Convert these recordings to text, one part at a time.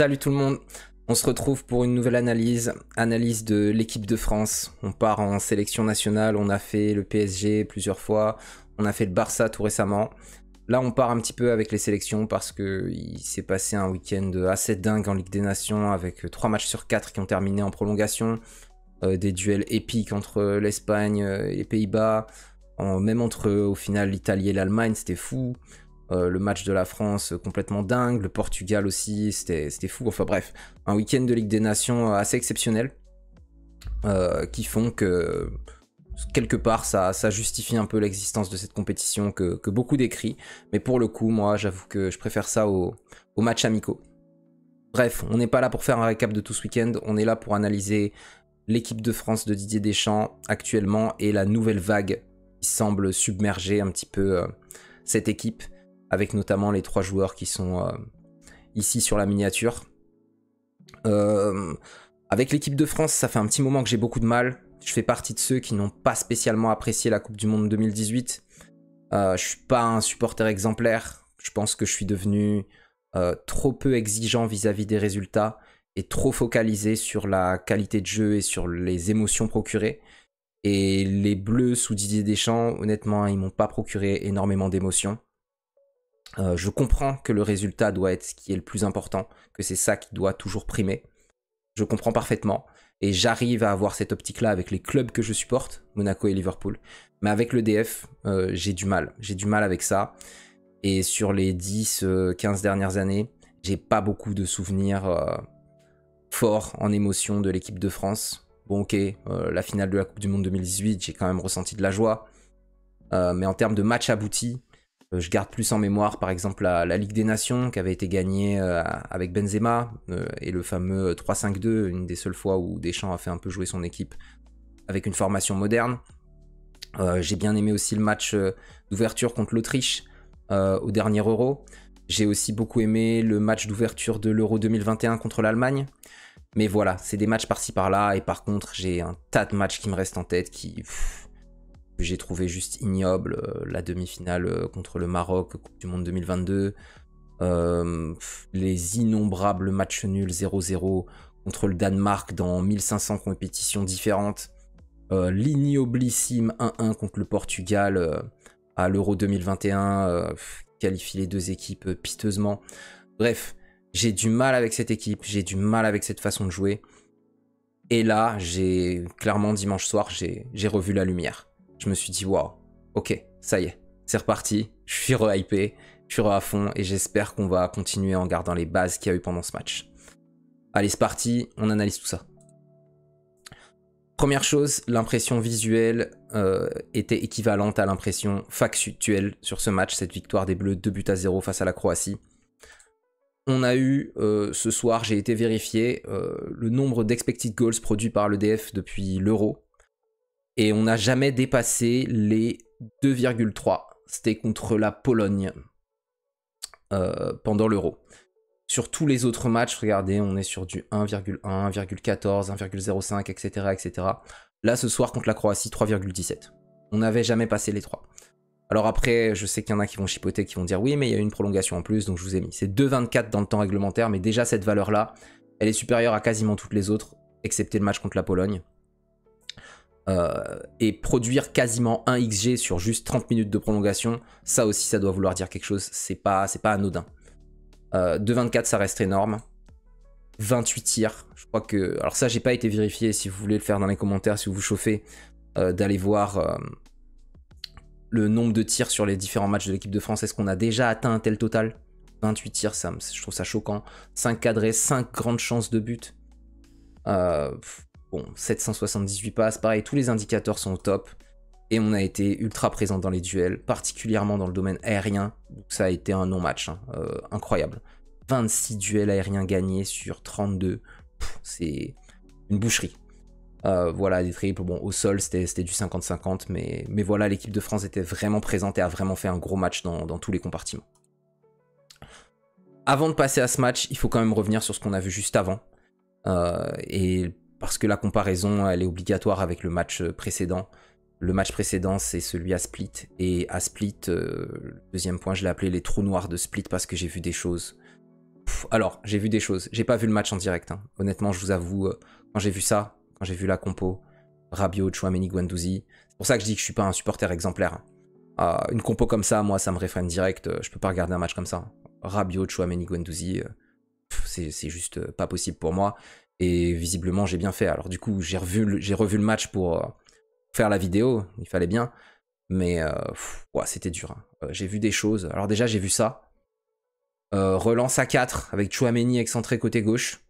Salut tout le monde, on se retrouve pour une nouvelle analyse de l'équipe de France. On part en sélection nationale, on a fait le PSG plusieurs fois, on a fait le Barça tout récemment. Là on part un petit peu avec les sélections parce qu'il s'est passé un week-end assez dingue en Ligue des Nations avec 3 matchs sur 4 qui ont terminé en prolongation, des duels épiques entre l'Espagne et les Pays-Bas, même entre au final l'Italie et l'Allemagne, c'était fou. Le match de la France complètement dingue, le Portugal aussi, c'était fou. Enfin bref, un week-end de Ligue des Nations assez exceptionnel qui font que quelque part ça justifie un peu l'existence de cette compétition que beaucoup décrient. Mais pour le coup, moi j'avoue que je préfère ça aux matchs amicaux. Bref, on n'est pas là pour faire un récap de tout ce week-end, on est là pour analyser l'équipe de France de Didier Deschamps actuellement et la nouvelle vague qui semble submerger un petit peu cette équipe, avec notamment les 3 joueurs qui sont ici sur la miniature. Avec l'équipe de France, ça fait un petit moment que j'ai beaucoup de mal. Je fais partie de ceux qui n'ont pas spécialement apprécié la Coupe du Monde 2018. Je suis pas un supporter exemplaire. Je pense que je suis devenu trop peu exigeant vis-à-vis des résultats et trop focalisé sur la qualité de jeu et sur les émotions procurées. Et les Bleus sous Didier Deschamps, honnêtement, ils m'ont pas procuré énormément d'émotions. Je comprends que le résultat doit être ce qui est le plus important, que c'est ça qui doit toujours primer. Je comprends parfaitement et j'arrive à avoir cette optique-là avec les clubs que je supporte, Monaco et Liverpool. Mais avec l'EDF, j'ai du mal. J'ai du mal avec ça. Et sur les 10-15 dernières années, j'ai pas beaucoup de souvenirs forts en émotion de l'équipe de France. Bon ok, la finale de la Coupe du Monde 2018, j'ai quand même ressenti de la joie. Mais en termes de match abouti, je garde plus en mémoire par exemple la Ligue des Nations qui avait été gagnée avec Benzema et le fameux 3-5-2, une des seules fois où Deschamps a fait un peu jouer son équipe avec une formation moderne. J'ai bien aimé aussi le match d'ouverture contre l'Autriche au dernier Euro. J'ai aussi beaucoup aimé le match d'ouverture de l'Euro 2021 contre l'Allemagne. Mais voilà, c'est des matchs par-ci par-là et par contre j'ai un tas de matchs qui me restent en tête que j'ai trouvé juste ignoble, la demi-finale contre le Maroc, Coupe du Monde 2022, les innombrables matchs nuls 0-0 contre le Danemark dans 1500 compétitions différentes, l'ignoblissime 1-1 contre le Portugal à l'Euro 2021, qualifie les deux équipes piteusement. Bref, j'ai du mal avec cette équipe, j'ai du mal avec cette façon de jouer. Et là, clairement dimanche soir, j'ai revu la lumière. Je me suis dit, waouh, ok, ça y est, c'est reparti, je suis re-hypé, je suis à fond et j'espère qu'on va continuer en gardant les bases qu'il y a eu pendant ce match. Allez, c'est parti, on analyse tout ça. Première chose, l'impression visuelle était équivalente à l'impression factuelle sur ce match, cette victoire des Bleus 2-0 face à la Croatie. On a eu, ce soir, j'ai été vérifié, le nombre d'expected goals produits par l'EDF depuis l'Euro. Et on n'a jamais dépassé les 2,3. C'était contre la Pologne pendant l'Euro. Sur tous les autres matchs, regardez, on est sur du 1,1, 1,14, 1,05, etc., etc. Là, ce soir, contre la Croatie, 3,17. On n'avait jamais passé les 3. Alors après, je sais qu'il y en a qui vont chipoter, qui vont dire oui, mais il y a eu une prolongation en plus, donc je vous ai mis. C'est 2,24 dans le temps réglementaire, mais déjà cette valeur-là, elle est supérieure à quasiment toutes les autres, excepté le match contre la Pologne. Et produire quasiment 1 XG sur juste 30 minutes de prolongation, ça aussi ça doit vouloir dire quelque chose, c'est pas anodin. 2,24 ça reste énorme. 28 tirs, je crois que... Alors ça j'ai pas été vérifié, si vous voulez le faire dans les commentaires, si vous vous chauffez, d'aller voir le nombre de tirs sur les différents matchs de l'équipe de France. Est-ce qu'on a déjà atteint un tel total? 28 tirs, je trouve ça choquant. 5 cadrés, 5 grandes chances de but. Bon, 778 passes, pareil, tous les indicateurs sont au top. Et on a été ultra présent dans les duels, particulièrement dans le domaine aérien. Donc ça a été un non-match, hein, incroyable. 26 duels aériens gagnés sur 32. C'est une boucherie. Voilà, des triples. Bon, au sol, c'était du 50-50. Mais voilà, l'équipe de France était vraiment présente et a vraiment fait un gros match dans tous les compartiments. Avant de passer à ce match, il faut quand même revenir sur ce qu'on a vu juste avant. Et parce que la comparaison, elle est obligatoire avec le match précédent. Le match précédent, c'est celui à Split. Et à Split, le deuxième point, je l'ai appelé les trous noirs de Split parce que j'ai vu des choses Alors, j'ai vu des choses. J'ai pas vu le match en direct. Hein. Honnêtement, je vous avoue, quand j'ai vu ça, quand j'ai vu la compo, Rabiot, Tchouaméni, Guendouzi, c'est pour ça que je dis que je suis pas un supporter exemplaire. Une compo comme ça, moi, ça me réfrène direct. Je peux pas regarder un match comme ça. Rabiot, Tchouaméni, Guendouzi, c'est juste pas possible pour moi. Et visiblement, j'ai bien fait. Alors du coup, j'ai revu le match pour faire la vidéo. Il fallait bien. Mais ouais, c'était dur. Hein. J'ai vu des choses. Alors déjà, j'ai vu ça. Relance à 4 avec Tchouaméni excentré côté gauche.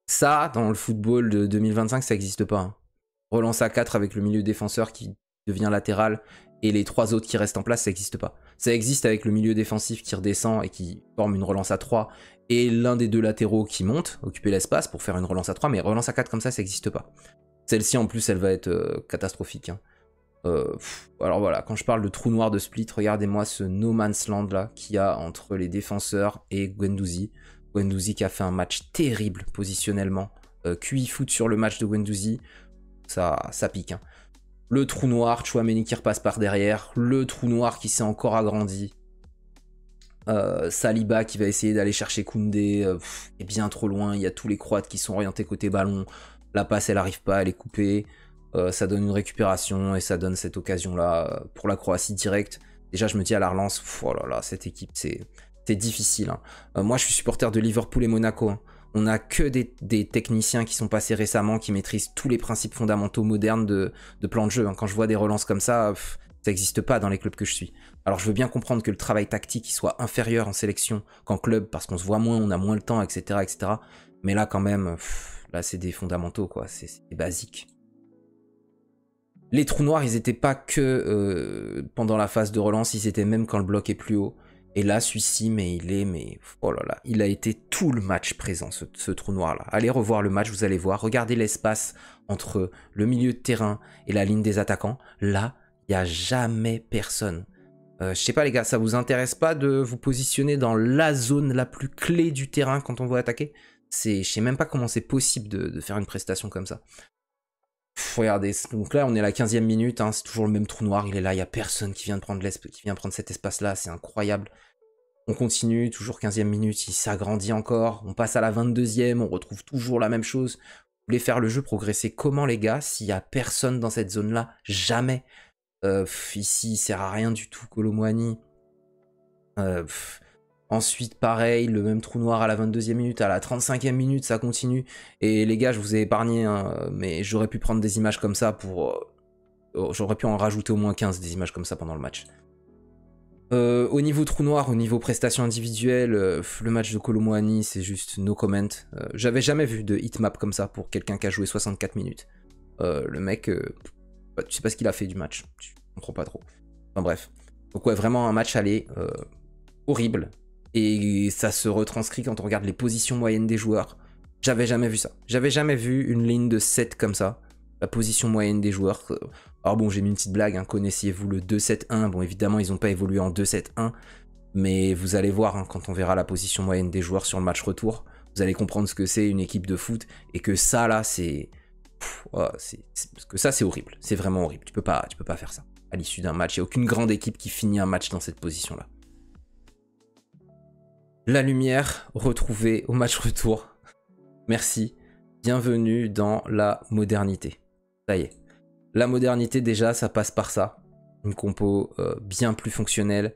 Ça, dans le football de 2025, ça n'existe pas. Hein. Relance à 4 avec le milieu défenseur qui devient latéral et les 3 autres qui restent en place, ça n'existe pas. Ça existe avec le milieu défensif qui redescend et qui forme une relance à 3 et l'un des 2 latéraux qui monte, occuper l'espace pour faire une relance à 3, mais relance à 4 comme ça n'existe pas. Celle-ci en plus, elle va être catastrophique. Hein. Alors voilà, quand je parle de trou noir de Split, regardez-moi ce no man's land là qu'il y a entre les défenseurs et Guendouzi. Guendouzi qui a fait un match terrible positionnellement. QI foot sur le match de Guendouzi, ça pique. Hein. Le trou noir, Tchouaméni qui repasse par derrière. Le trou noir qui s'est encore agrandi. Saliba qui va essayer d'aller chercher Koundé, est bien trop loin. Il y a tous les Croates qui sont orientés côté ballon. La passe, elle arrive pas, elle est coupée. Ça donne une récupération et ça donne cette occasion-là pour la Croatie directe. Déjà, je me dis à la relance, oh là là, cette équipe, c'est difficile. Hein. Moi, je suis supporter de Liverpool et Monaco. Hein. On n'a que des techniciens qui sont passés récemment, qui maîtrisent tous les principes fondamentaux modernes de plan de jeu. Hein. Quand je vois des relances comme ça n'existe pas dans les clubs que je suis. Alors, je veux bien comprendre que le travail tactique il soit inférieur en sélection qu'en club, parce qu'on se voit moins, on a moins le temps, etc. etc. Mais là, quand même, là, c'est des fondamentaux, quoi. C'est basique. Les trous noirs, ils étaient pas que pendant la phase de relance, ils étaient même quand le bloc est plus haut. Et là, celui-ci, oh là là, il a été tout le match présent, ce trou noir-là. Allez revoir le match, vous allez voir. Regardez l'espace entre le milieu de terrain et la ligne des attaquants. Là, il n'y a jamais personne. Je sais pas les gars, ça vous intéresse pas de vous positionner dans la zone la plus clé du terrain quand on veut attaquer? Je sais même pas comment c'est possible de faire une prestation comme ça. Regardez, donc là on est à la 15e minute, hein, c'est toujours le même trou noir, il est là, il n'y a personne qui vient prendre cet espace-là, c'est incroyable. On continue, toujours 15e minute, il s'agrandit encore, on passe à la 22e, on retrouve toujours la même chose. Vous voulez faire le jeu progresser comment les gars, s'il n'y a personne dans cette zone-là? Jamais. Ici, il sert à rien du tout, Kolo Muani. Ensuite, pareil, le même trou noir à la 22e minute, à la 35e minute, ça continue. Et les gars, je vous ai épargné, hein, mais j'aurais pu prendre des images comme ça pour... j'aurais pu en rajouter au moins 15 des images comme ça pendant le match. Au niveau trou noir, au niveau prestations individuelles, le match de Kolo Muani, c'est juste no comment. J'avais jamais vu de hitmap comme ça pour quelqu'un qui a joué 64 minutes. Le mec, tu sais pas ce qu'il a fait du match, tu comprends pas trop. Enfin bref. Donc ouais, vraiment un match aller horrible. Et ça se retranscrit quand on regarde les positions moyennes des joueurs. J'avais jamais vu ça. J'avais jamais vu une ligne de 7 comme ça. La position moyenne des joueurs. Alors bon, j'ai mis une petite blague. Hein. Connaissiez-vous le 2-7-1? Bon, évidemment, ils n'ont pas évolué en 2-7-1. Mais vous allez voir, hein, quand on verra la position moyenne des joueurs sur le match retour, vous allez comprendre ce que c'est une équipe de foot. Et que ça, là, c'est... parce que ça, c'est horrible. C'est vraiment horrible. Tu peux pas faire ça. À l'issue d'un match, il n'y a aucune grande équipe qui finit un match dans cette position-là. La lumière retrouvée au match retour. Merci. Bienvenue dans la modernité. Ça y est. La modernité, déjà, ça passe par ça. Une compo bien plus fonctionnelle.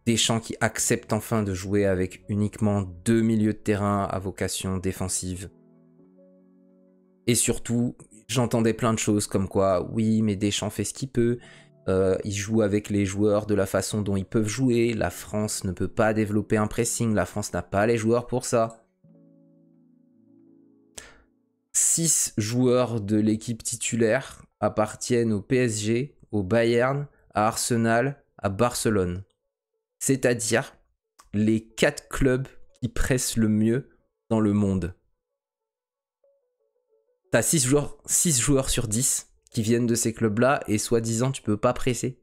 Deschamps qui accepte enfin de jouer avec uniquement 2 milieux de terrain à vocation défensive. Et surtout, j'entendais plein de choses comme quoi, oui, mais Deschamps fait ce qu'il peut. Il joue avec les joueurs de la façon dont ils peuvent jouer. La France ne peut pas développer un pressing. La France n'a pas les joueurs pour ça. 6 joueurs de l'équipe titulaire appartiennent au PSG, au Bayern, à Arsenal, à Barcelone. C'est-à-dire les 4 clubs qui pressent le mieux dans le monde. T'as 6 joueurs sur 10 qui viennent de ces clubs-là et soi-disant tu peux pas presser.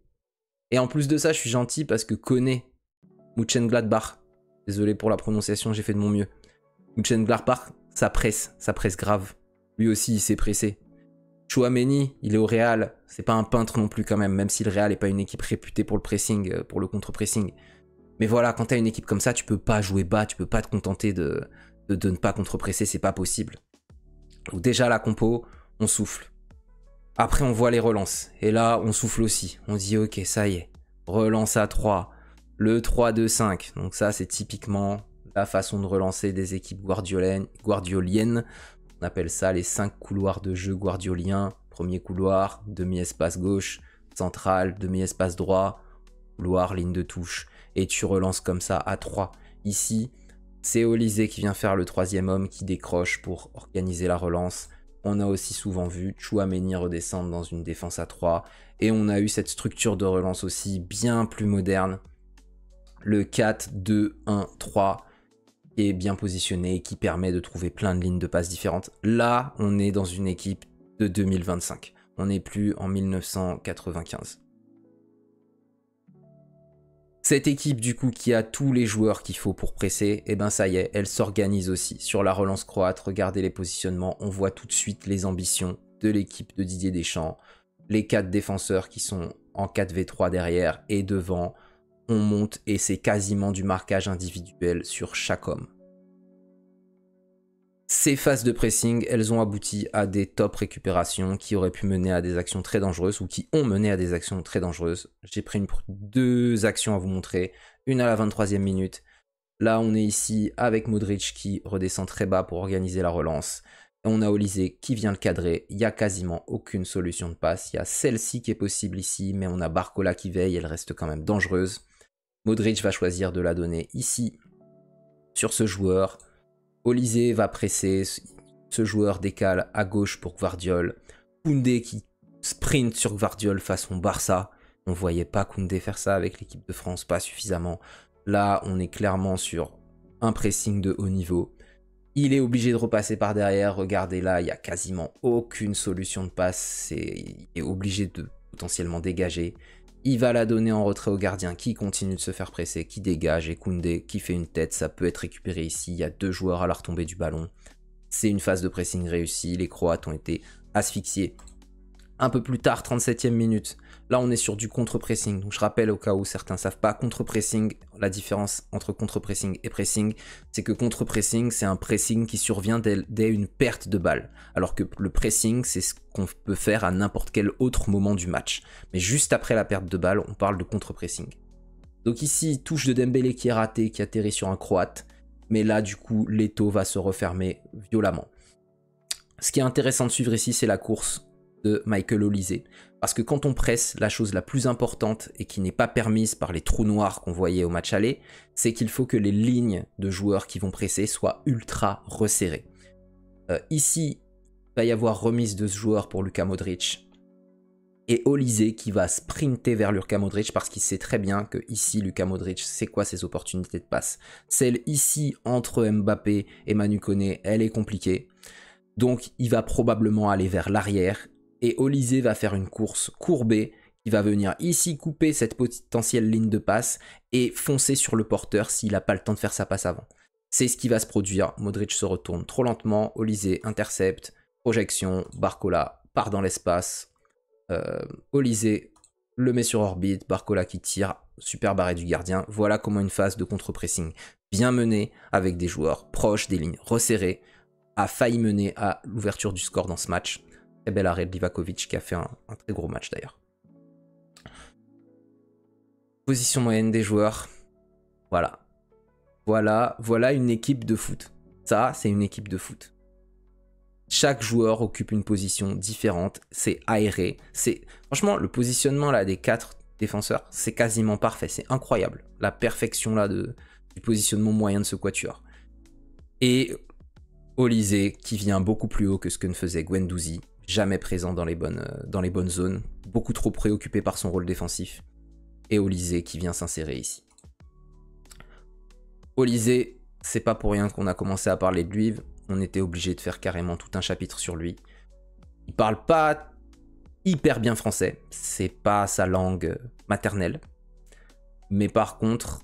Et en plus de ça, je suis gentil parce que Koné, Mönchengladbach, désolé pour la prononciation, j'ai fait de mon mieux. Mönchengladbach, ça presse grave. Lui aussi, il s'est pressé. Tchouaméni, il est au Real, c'est pas un peintre non plus quand même si le Real est pas une équipe réputée pour le pressing, pour le contre-pressing. Mais voilà, quand t'as une équipe comme ça, tu peux pas jouer bas, tu peux pas te contenter de ne pas contre-presser, c'est pas possible. Donc déjà la compo, on souffle. Après on voit les relances. Et là, on souffle aussi. On dit ok, ça y est. Relance à 3. Le 3-2-5. Donc ça, c'est typiquement la façon de relancer des équipes guardioliennes. On appelle ça les 5 couloirs de jeu guardioliens. Premier couloir, demi-espace gauche, central, demi-espace droit, couloir, ligne de touche. Et tu relances comme ça à 3. Ici, c'est Olysée qui vient faire le troisième homme qui décroche pour organiser la relance. On a aussi souvent vu Tchouaméni redescendre dans une défense à 3. Et on a eu cette structure de relance aussi bien plus moderne. Le 4-2-1-3 qui est bien positionné et qui permet de trouver plein de lignes de passe différentes. Là, on est dans une équipe de 2025. On n'est plus en 1995. Cette équipe du coup qui a tous les joueurs qu'il faut pour presser, et ben ça y est, elle s'organise aussi. Sur la relance croate, regardez les positionnements, on voit tout de suite les ambitions de l'équipe de Didier Deschamps. Les 4 défenseurs qui sont en 4v3 derrière et devant, on monte et c'est quasiment du marquage individuel sur chaque homme. Ces phases de pressing, elles ont abouti à des top récupérations qui auraient pu mener à des actions très dangereuses ou qui ont mené à des actions très dangereuses. J'ai pris 2 actions à vous montrer, une à la 23e minute. Là, on est ici avec Modric qui redescend très bas pour organiser la relance. Et on a Olysée qui vient le cadrer. Il n'y a quasiment aucune solution de passe. Il y a celle-ci qui est possible ici, mais on a Barcola qui veille, elle reste quand même dangereuse. Modric va choisir de la donner ici, sur ce joueur. Olysée va presser, ce joueur décale à gauche pour Gvardiol. Koundé qui sprint sur Gvardiol façon Barça. On ne voyait pas Koundé faire ça avec l'équipe de France, pas suffisamment. Là, on est clairement sur un pressing de haut niveau. Il est obligé de repasser par derrière. Regardez là, il n'y a quasiment aucune solution de passe. Il est obligé de potentiellement dégager. Il va la donner en retrait au gardien qui continue de se faire presser, qui dégage, et Koundé qui fait une tête, ça peut être récupéré ici, il y a 2 joueurs à la retombée du ballon. C'est une phase de pressing réussie, les Croates ont été asphyxiés. Un peu plus tard, 37e minute, là on est sur du contre-pressing. Donc je rappelle au cas où certains ne savent pas, contre-pressing, la différence entre contre-pressing et pressing, c'est que contre-pressing, c'est un pressing qui survient dès une perte de balle. Alors que le pressing, c'est ce qu'on peut faire à n'importe quel autre moment du match. Mais juste après la perte de balle, on parle de contre-pressing. Donc ici, touche de Dembélé qui est ratée, qui atterrit sur un Croate. Mais là, du coup, l'étau va se refermer violemment. Ce qui est intéressant de suivre ici, c'est la course de Michael Olysée. Parce que quand on presse, la chose la plus importante et qui n'est pas permise par les trous noirs qu'on voyait au match aller, c'est qu'il faut que les lignes de joueurs qui vont presser soient ultra resserrées. Ici, il va y avoir remise de ce joueur pour Luka Modric. Et Olysée qui va sprinter vers Luka Modric parce qu'il sait très bien que ici, Luka Modric, c'est quoi ses opportunités de passe. Celle ici, entre Mbappé et Manu Koné, elle est compliquée. Donc, il va probablement aller vers l'arrière. Et Olysée va faire une course courbée qui va venir ici couper cette potentielle ligne de passe et foncer sur le porteur s'il n'a pas le temps de faire sa passe avant. C'est ce qui va se produire. Modric se retourne trop lentement, Olysée intercepte, projection, Barcola part dans l'espace, Olysée le met sur orbite, Barcola qui tire, super barré du gardien. Voilà comment une phase de contre-pressing bien menée avec des joueurs proches, des lignes resserrées, a failli mener à l'ouverture du score dans ce match. Très bel arrêt de Livakovic qui a fait un très gros match d'ailleurs. Position moyenne des joueurs. Voilà une équipe de foot. Ça, c'est une équipe de foot. Chaque joueur occupe une position différente. C'est aéré. Franchement, le positionnement là des 4 défenseurs, c'est quasiment parfait. C'est incroyable. La perfection là du positionnement moyen de ce quatuor. Et Olysée qui vient beaucoup plus haut que ce que ne faisait Guendouzi. Jamais présent dans les bonnes zones, beaucoup trop préoccupé par son rôle défensif. Et Olysée qui vient s'insérer ici. Olysée, c'est pas pour rien qu'on a commencé à parler de lui. On était obligé de faire carrément tout un chapitre sur lui. Il parle pas hyper bien français, c'est pas sa langue maternelle. Mais par contre,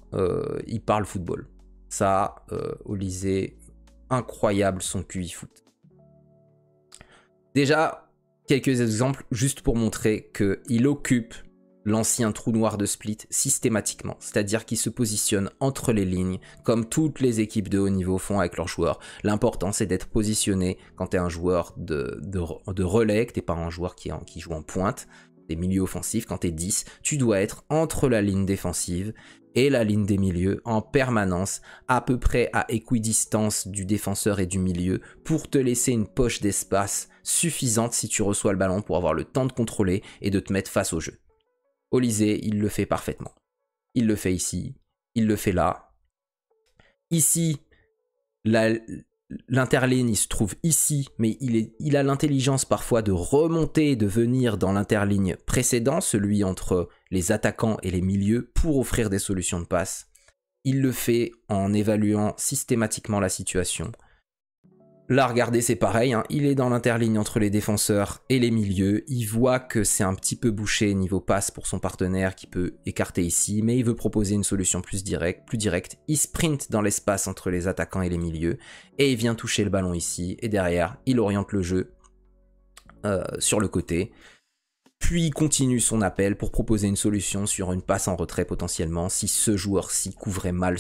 il parle football. Ça, Olysée, incroyable son QI foot. Déjà, quelques exemples juste pour montrer qu'il occupe l'ancien trou noir de Split systématiquement, c'est-à-dire qu'il se positionne entre les lignes, comme toutes les équipes de haut niveau font avec leurs joueurs. L'important, c'est d'être positionné quand tu es un joueur de relais, que tu n'es pas un joueur qui joue en pointe, des milieux offensifs. Quand tu es 10, tu dois être entre la ligne défensive et la ligne des milieux en permanence, à peu près à équidistance du défenseur et du milieu, pour te laisser une poche d'espace suffisante si tu reçois le ballon pour avoir le temps de contrôler et de te mettre face au jeu. Olise, il le fait parfaitement. Il le fait ici, il le fait là. Ici, l'interligne, il se trouve ici, mais il a l'intelligence parfois de remonter et de venir dans l'interligne précédent, celui entre les attaquants et les milieux, pour offrir des solutions de passe. Il le fait en évaluant systématiquement la situation. Là, regardez, c'est pareil, hein. Il est dans l'interligne entre les défenseurs et les milieux. Il voit que c'est un petit peu bouché niveau passe pour son partenaire qui peut écarter ici, mais il veut proposer une solution plus directe. Il sprint dans l'espace entre les attaquants et les milieux et il vient toucher le ballon ici. Et derrière, il oriente le jeu sur le côté. Puis il continue son appel pour proposer une solution sur une passe en retrait potentiellement si ce joueur-ci couvrait mal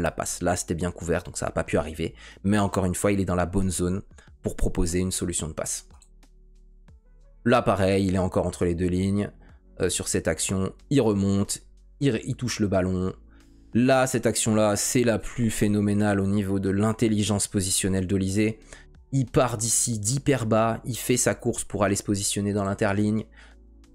la passe. Là, c'était bien couvert, donc ça n'a pas pu arriver. Mais encore une fois, il est dans la bonne zone pour proposer une solution de passe. Là, pareil, il est encore entre les deux lignes. Sur cette action, il remonte, il touche le ballon. Là, cette action-là, c'est la plus phénoménale au niveau de l'intelligence positionnelle d'Olise. Il part d'ici d'hyper bas, il fait sa course pour aller se positionner dans l'interligne.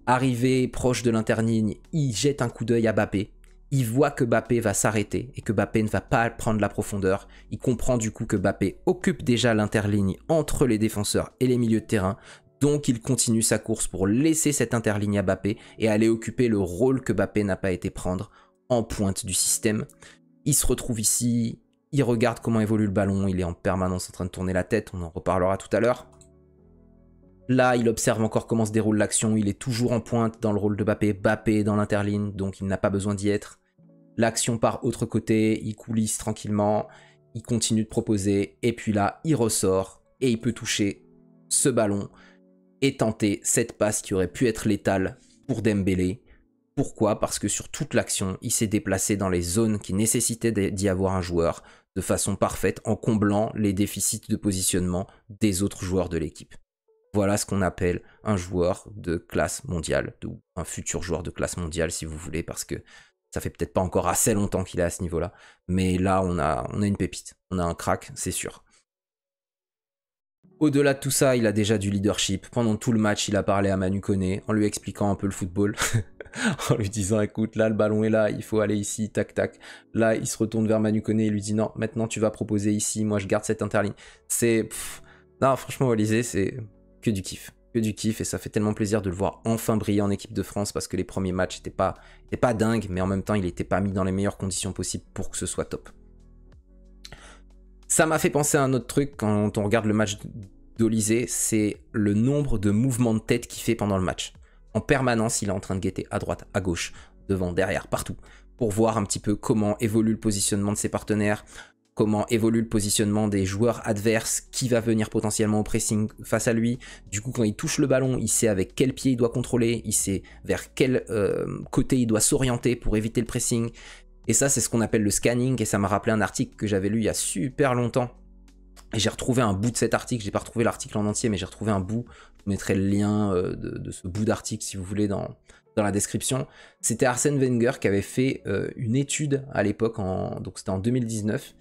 Arrivé proche de l'interligne, il jette un coup d'œil à Mbappé. Il voit que Mbappé va s'arrêter et que Mbappé ne va pas prendre la profondeur. Il comprend du coup que Mbappé occupe déjà l'interligne entre les défenseurs et les milieux de terrain. Donc il continue sa course pour laisser cette interligne à Mbappé et aller occuper le rôle que Mbappé n'a pas été prendre en pointe du système. Il se retrouve ici. Il regarde comment évolue le ballon, il est en permanence en train de tourner la tête, on en reparlera tout à l'heure. Là, il observe encore comment se déroule l'action, il est toujours en pointe dans le rôle de Mbappé. Mbappé est dans l'interligne, donc il n'a pas besoin d'y être. L'action part autre côté, il coulisse tranquillement, il continue de proposer, et puis là, il ressort, et il peut toucher ce ballon, et tenter cette passe qui aurait pu être létale pour Dembélé. Pourquoi ? Parce que sur toute l'action, il s'est déplacé dans les zones qui nécessitaient d'y avoir un joueur de façon parfaite en comblant les déficits de positionnement des autres joueurs de l'équipe. Voilà ce qu'on appelle un joueur de classe mondiale, ou un futur joueur de classe mondiale si vous voulez, parce que ça fait peut-être pas encore assez longtemps qu'il est à ce niveau-là, mais là on a une pépite, on a un crack, c'est sûr. Au-delà de tout ça, il a déjà du leadership. Pendant tout le match, il a parlé à Manu Koné en lui expliquant un peu le football. En lui disant, écoute, là, le ballon est là, il faut aller ici, tac, tac. Là, il se retourne vers Manu Koné et lui dit, non, maintenant, tu vas proposer ici, moi, je garde cette interligne. C'est... Non, franchement, Olise, c'est que du kiff. Que du kiff, et ça fait tellement plaisir de le voir enfin briller en équipe de France, parce que les premiers matchs n'étaient pas dingues, mais en même temps, il n'était pas mis dans les meilleures conditions possibles pour que ce soit top. Ça m'a fait penser à un autre truc quand on regarde le match d'Olise, c'est le nombre de mouvements de tête qu'il fait pendant le match. En permanence, il est en train de guetter à droite, à gauche, devant, derrière, partout, pour voir un petit peu comment évolue le positionnement de ses partenaires, comment évolue le positionnement des joueurs adverses, qui va venir potentiellement au pressing face à lui. Du coup, quand il touche le ballon, il sait avec quel pied il doit contrôler, il sait vers quel côté il doit s'orienter pour éviter le pressing. Et ça, c'est ce qu'on appelle le scanning, et ça m'a rappelé un article que j'avais lu il y a super longtemps. Et j'ai retrouvé un bout de cet article, j'ai pas retrouvé l'article en entier, mais j'ai retrouvé un bout. Je vous mettrai le lien de ce bout d'article si vous voulez dans la description. C'était Arsène Wenger qui avait fait une étude à l'époque, donc c'était en 2019.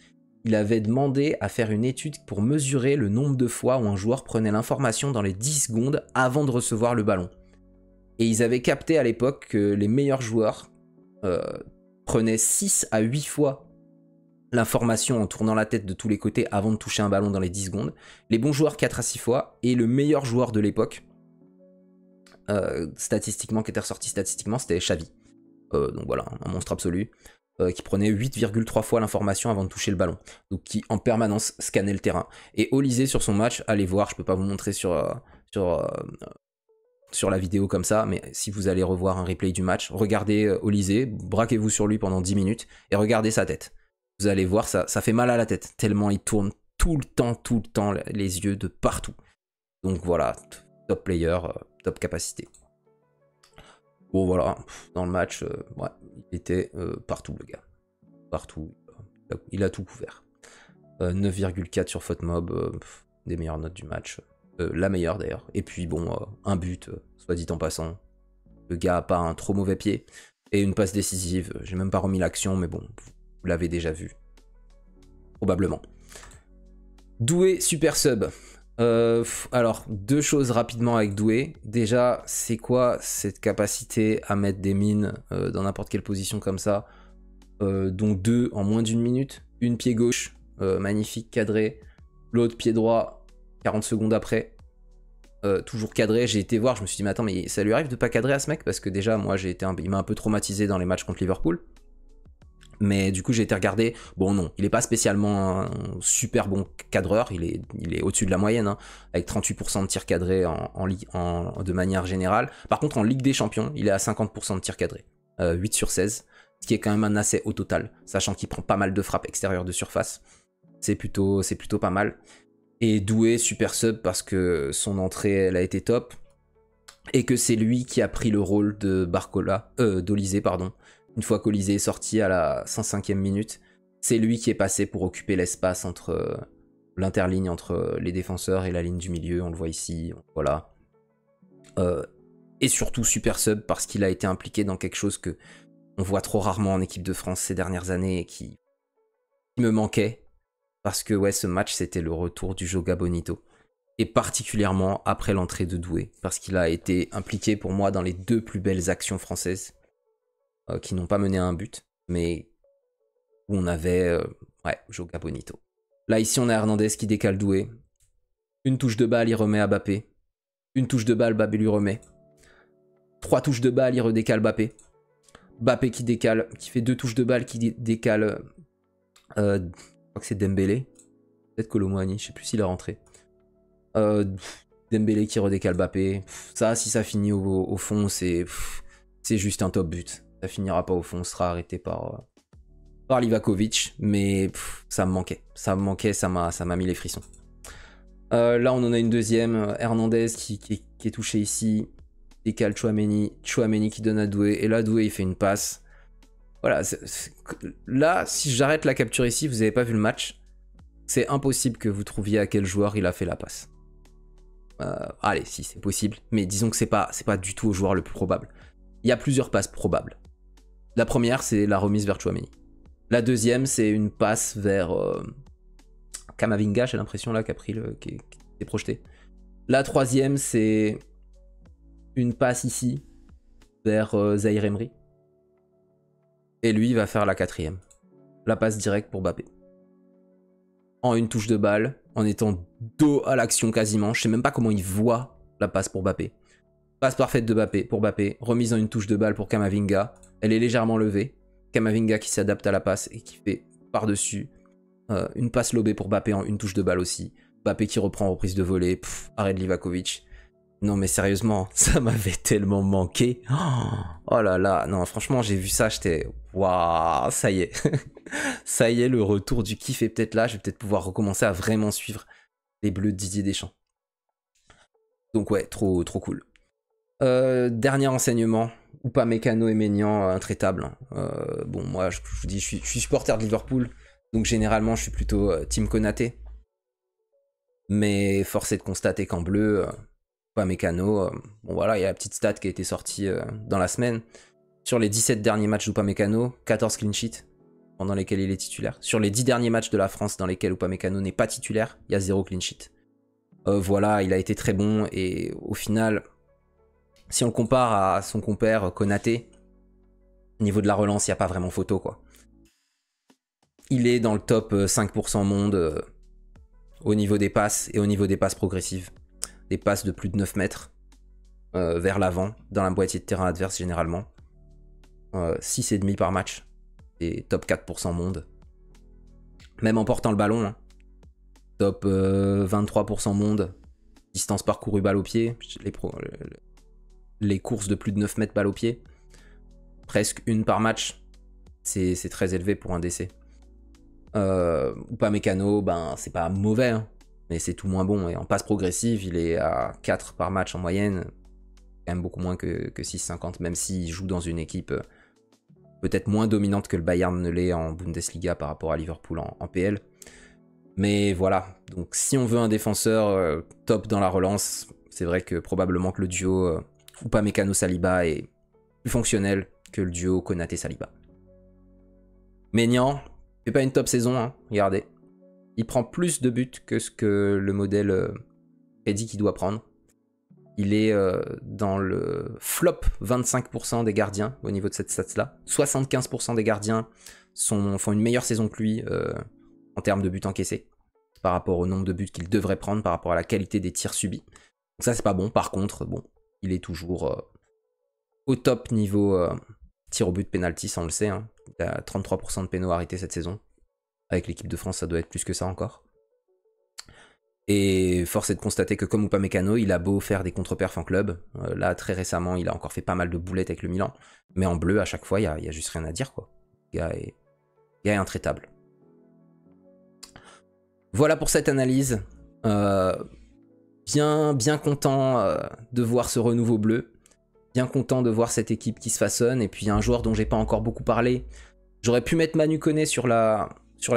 Il avait demandé à faire une étude pour mesurer le nombre de fois où un joueur prenait l'information dans les 10 secondes avant de recevoir le ballon. Et ils avaient capté à l'époque que les meilleurs joueurs prenaient 6 à 8 fois l'information en tournant la tête de tous les côtés avant de toucher un ballon dans les 10 secondes. Les bons joueurs 4 à 6 fois. Et le meilleur joueur de l'époque, statistiquement, qui était ressorti statistiquement, c'était Xavi. Donc voilà, un monstre absolu. Qui prenait 8,3 fois l'information avant de toucher le ballon. Donc qui en permanence scannait le terrain. Et Olise sur son match, allez voir, je peux pas vous montrer sur la vidéo comme ça, mais si vous allez revoir un replay du match, regardez Olise, braquez-vous sur lui pendant 10 minutes et regardez sa tête. Vous allez voir, ça fait mal à la tête, tellement il tourne tout le temps, les yeux de partout. Donc voilà, top player, top capacité. Bon voilà, dans le match, ouais, il était partout le gars. Partout, il a tout couvert. 9,4 sur FOTMOB, des meilleures notes du match. La meilleure d'ailleurs. Et puis bon, un but, soit dit en passant. Le gars a pas un trop mauvais pied. Et une passe décisive. J'ai même pas remis l'action, mais bon, vous l'avez déjà vu. Probablement. Doué super sub. Alors, deux choses rapidement avec Doué. Déjà, c'est quoi cette capacité à mettre des mines dans n'importe quelle position comme ça, dont deux en moins d'une minute. Une pied gauche, magnifique, cadré. L'autre pied droit, 40 secondes après. Toujours cadré, j'ai été voir, je me suis dit mais attends, mais ça lui arrive de pas cadrer à ce mec, parce que déjà moi il m'a un peu traumatisé dans les matchs contre Liverpool. Mais du coup j'ai été regarder, bon non, il est pas spécialement un super bon cadreur, il est au-dessus de la moyenne, hein, avec 38% de tirs cadrés de manière générale. Par contre en Ligue des Champions, il est à 50% de tirs cadrés, 8 sur 16, ce qui est quand même un assez haut total, sachant qu'il prend pas mal de frappes extérieures de surface. C'est plutôt pas mal. Et Doué super sub parce que son entrée elle a été top et que c'est lui qui a pris le rôle de d'Olysée, pardon. Une fois qu'Olysée est sorti à la 105e minute, c'est lui qui est passé pour occuper l'espace entre l'interligne entre les défenseurs et la ligne du milieu, on le voit ici, voilà. Et surtout super sub parce qu'il a été impliqué dans quelque chose que on voit trop rarement en équipe de France ces dernières années et qui me manquait. Parce que ouais, ce match, c'était le retour du Joga Bonito. Et particulièrement après l'entrée de Doué. Parce qu'il a été impliqué pour moi dans les deux plus belles actions françaises. Qui n'ont pas mené à un but. Mais où on avait ouais, Joga Bonito. Là, ici, on a Hernandez qui décale Doué. Une touche de balle, il remet à Mbappé. Une touche de balle, Mbappé lui remet. 3 touches de balle, il redécale Mbappé. Mbappé qui décale, qui fait 2 touches de balle, qui décale... je crois que c'est Dembélé. Peut-être Colomboigny, je sais plus s'il est rentré. Dembélé qui redécale Mbappé. Ça, si ça finit au fond, c'est juste un top but. Ça finira pas au fond, sera arrêté par Livakovic. Mais ça me manquait. Ça me manquait, ça m'a mis les frissons. Là, on en a une deuxième. Hernandez qui est touché ici. Décale Tchouaméni. Tchouaméni qui donne à Doué. Et là, Doué, il fait une passe. Voilà. Là, si j'arrête la capture ici, vous n'avez pas vu le match. C'est impossible que vous trouviez à quel joueur il a fait la passe. Allez, si, c'est possible. Mais disons que c'est pas du tout au joueur le plus probable. Il y a plusieurs passes probables. La première, c'est la remise vers Tchouaméni. La deuxième, c'est une passe vers Kamavinga, j'ai l'impression, là, qui est projeté. La troisième, c'est une passe ici vers Zaïre Emery. Et lui, il va faire la quatrième. La passe directe pour Mbappé. En une touche de balle, en étant dos à l'action quasiment. Je sais même pas comment il voit la passe pour Mbappé. Passe parfaite de Mbappé pour Mbappé. Remise en une touche de balle pour Kamavinga. Elle est légèrement levée. Kamavinga qui s'adapte à la passe et qui fait par-dessus. Une passe lobée pour Mbappé en une touche de balle aussi. Mbappé qui reprend en reprise de volée. Arrêt de Livakovic. Non mais sérieusement, ça m'avait tellement manqué. Oh là là, non franchement j'ai vu ça, j'étais... Waouh, ça y est. Ça y est, le retour du kiff est peut-être là. Je vais peut-être pouvoir recommencer à vraiment suivre les Bleus de Didier Deschamps. Donc ouais, trop cool. Dernier enseignement. Upamecano et Maignan, intraitables. Bon, moi je vous dis, je suis supporter de Liverpool. Donc généralement je suis plutôt team Konaté. Mais force est de constater qu'en bleu... Upamecano, bon voilà, il y a la petite stat qui a été sortie dans la semaine. Sur les 17 derniers matchs d'Upamecano, 14 clean sheets pendant lesquels il est titulaire. Sur les 10 derniers matchs de la France dans lesquels Upamecano n'est pas titulaire, il y a 0 clean sheet. Voilà, il a été très bon et au final, si on le compare à son compère Konaté, au niveau de la relance, il n'y a pas vraiment photo quoi. Il est dans le top 5% monde au niveau des passes et au niveau des passes progressives. Des passes de plus de 9 mètres vers l'avant, dans la moitié de terrain adverse généralement. 6,5 par match. Et top 4% monde. Même en portant le ballon. Hein. Top 23% monde. Distance parcourue balle au pied. Les courses de plus de 9 mètres balle au pied. Presque une par match. C'est très élevé pour un décès. Upamecano, ben c'est pas mauvais. Hein. Mais c'est tout moins bon. Et en passe progressive, il est à 4 par match en moyenne. quand même beaucoup moins que 6,50, même s'il joue dans une équipe peut-être moins dominante que le Bayern ne l'est en Bundesliga par rapport à Liverpool en PL. Mais voilà, donc si on veut un défenseur top dans la relance, c'est vrai que probablement que le duo Upamecano-Saliba est plus fonctionnel que le duo Konaté-Saliba. Maignan, fait pas une top saison, hein, regardez. Il prend plus de buts que ce que le modèle prédit qu'il doit prendre. Il est dans le flop 25% des gardiens au niveau de cette stats-là. 75% des gardiens font une meilleure saison que lui en termes de buts encaissés par rapport au nombre de buts qu'il devrait prendre, par rapport à la qualité des tirs subis. Donc ça, c'est pas bon. Par contre, bon, il est toujours au top niveau tir au but, penalty, ça on le sait. Hein. Il a 33% de pénaux arrêtés cette saison. Avec l'équipe de France, ça doit être plus que ça encore. Et force est de constater que comme Upamecano, il a beau faire des contre-perfs en club. Là, très récemment, il a encore fait pas mal de boulettes avec le Milan. Mais en bleu, à chaque fois, il y a juste rien à dire, quoi. Le gars est intraitable. Voilà pour cette analyse. Bien content de voir ce renouveau bleu. Bien content de voir cette équipe qui se façonne. Et puis, il y a un joueur dont j'ai pas encore beaucoup parlé. J'aurais pu mettre Manu Koné sur la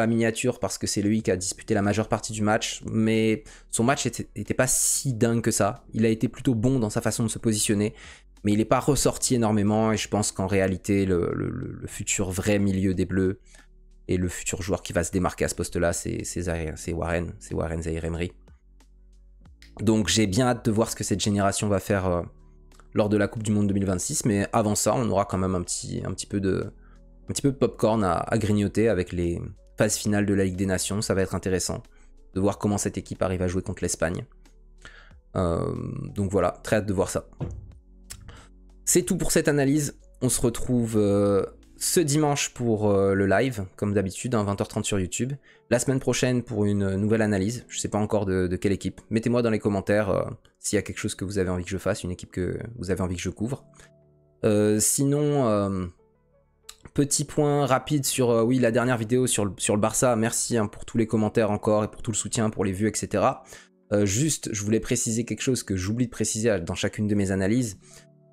miniature parce que c'est lui qui a disputé la majeure partie du match, mais son match était pas si dingue que ça. Il a été plutôt bon dans sa façon de se positionner, mais il n'est pas ressorti énormément et je pense qu'en réalité, le futur vrai milieu des Bleus et le futur joueur qui va se démarquer à ce poste-là, c'est Warren Zaïre-Emery. Donc j'ai bien hâte de voir ce que cette génération va faire lors de la Coupe du Monde 2026, mais avant ça, on aura quand même un petit peu de popcorn à grignoter avec les phases finales de la Ligue des Nations. Ça va être intéressant de voir comment cette équipe arrive à jouer contre l'Espagne. Donc voilà, très hâte de voir ça. C'est tout pour cette analyse. On se retrouve ce dimanche pour le live, comme d'habitude, à 20h30 sur YouTube. La semaine prochaine pour une nouvelle analyse. Je ne sais pas encore de quelle équipe. Mettez-moi dans les commentaires s'il y a quelque chose que vous avez envie que je fasse, une équipe que vous avez envie que je couvre. Sinon... Petit point rapide sur oui, la dernière vidéo sur le Barça. Merci pour tous les commentaires encore et pour tout le soutien, pour les vues, etc. Juste, je voulais préciser quelque chose que j'oublie de préciser dans chacune de mes analyses.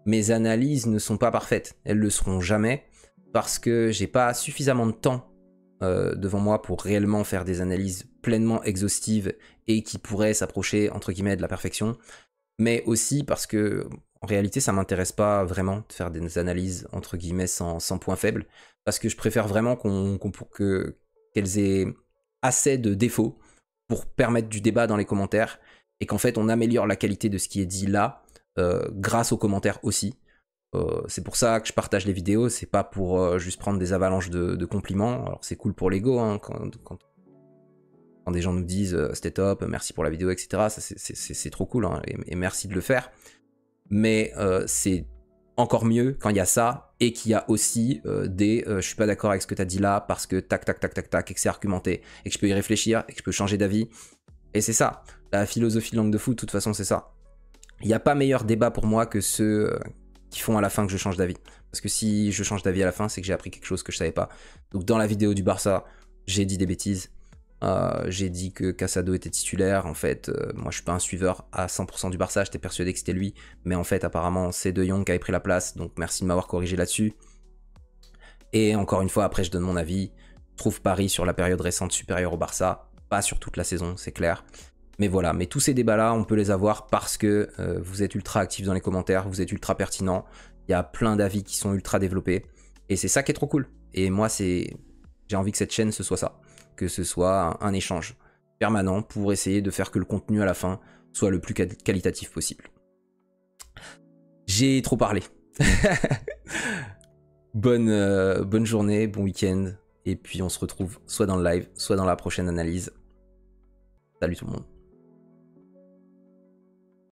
Mes analyses ne sont pas parfaites. Elles le seront jamais parce que j'ai pas suffisamment de temps devant moi pour réellement faire des analyses pleinement exhaustives et qui pourraient s'approcher entre guillemets de la perfection. Mais aussi parce que en réalité, ça m'intéresse pas vraiment de faire des analyses entre guillemets sans point faible, parce que je préfère vraiment qu'elles aient assez de défauts pour permettre du débat dans les commentaires et qu'en fait on améliore la qualité de ce qui est dit là grâce aux commentaires aussi. C'est pour ça que je partage les vidéos, c'est pas pour juste prendre des avalanches de compliments. Alors c'est cool pour l'ego hein, quand des gens nous disent c'était top, merci pour la vidéo, etc. C'est trop cool hein, et merci de le faire. Mais c'est encore mieux quand il y a ça et qu'il y a aussi je suis pas d'accord avec ce que tu as dit là parce que tac tac tac tac tac et que c'est argumenté et que je peux y réfléchir et que je peux changer d'avis. Et c'est ça, la philosophie de langue de foot, de toute façon c'est ça. Il n'y a pas meilleur débat pour moi que ceux qui font à la fin que je change d'avis. Parce que si je change d'avis à la fin, c'est que j'ai appris quelque chose que je savais pas. Donc dans la vidéo du Barça, j'ai dit des bêtises. J'ai dit que Casado était titulaire. En fait, moi je suis pas un suiveur à 100% du Barça, j'étais persuadé que c'était lui, mais en fait apparemment c'est De Jong qui avait pris la place, donc merci de m'avoir corrigé là-dessus. Et encore une fois, après je donne mon avis. Je trouve Paris sur la période récente supérieur au Barça, pas sur toute la saison, c'est clair. Mais voilà, mais tous ces débats-là, on peut les avoir parce que vous êtes ultra actifs dans les commentaires, vous êtes ultra pertinents, il y a plein d'avis qui sont ultra développés, et c'est ça qui est trop cool. Et moi, j'ai envie que cette chaîne, ce soit ça. Que ce soit un échange permanent pour essayer de faire que le contenu à la fin soit le plus qualitatif possible. J'ai trop parlé. Bonne journée, bon week-end, et puis on se retrouve soit dans le live, soit dans la prochaine analyse. Salut tout le monde.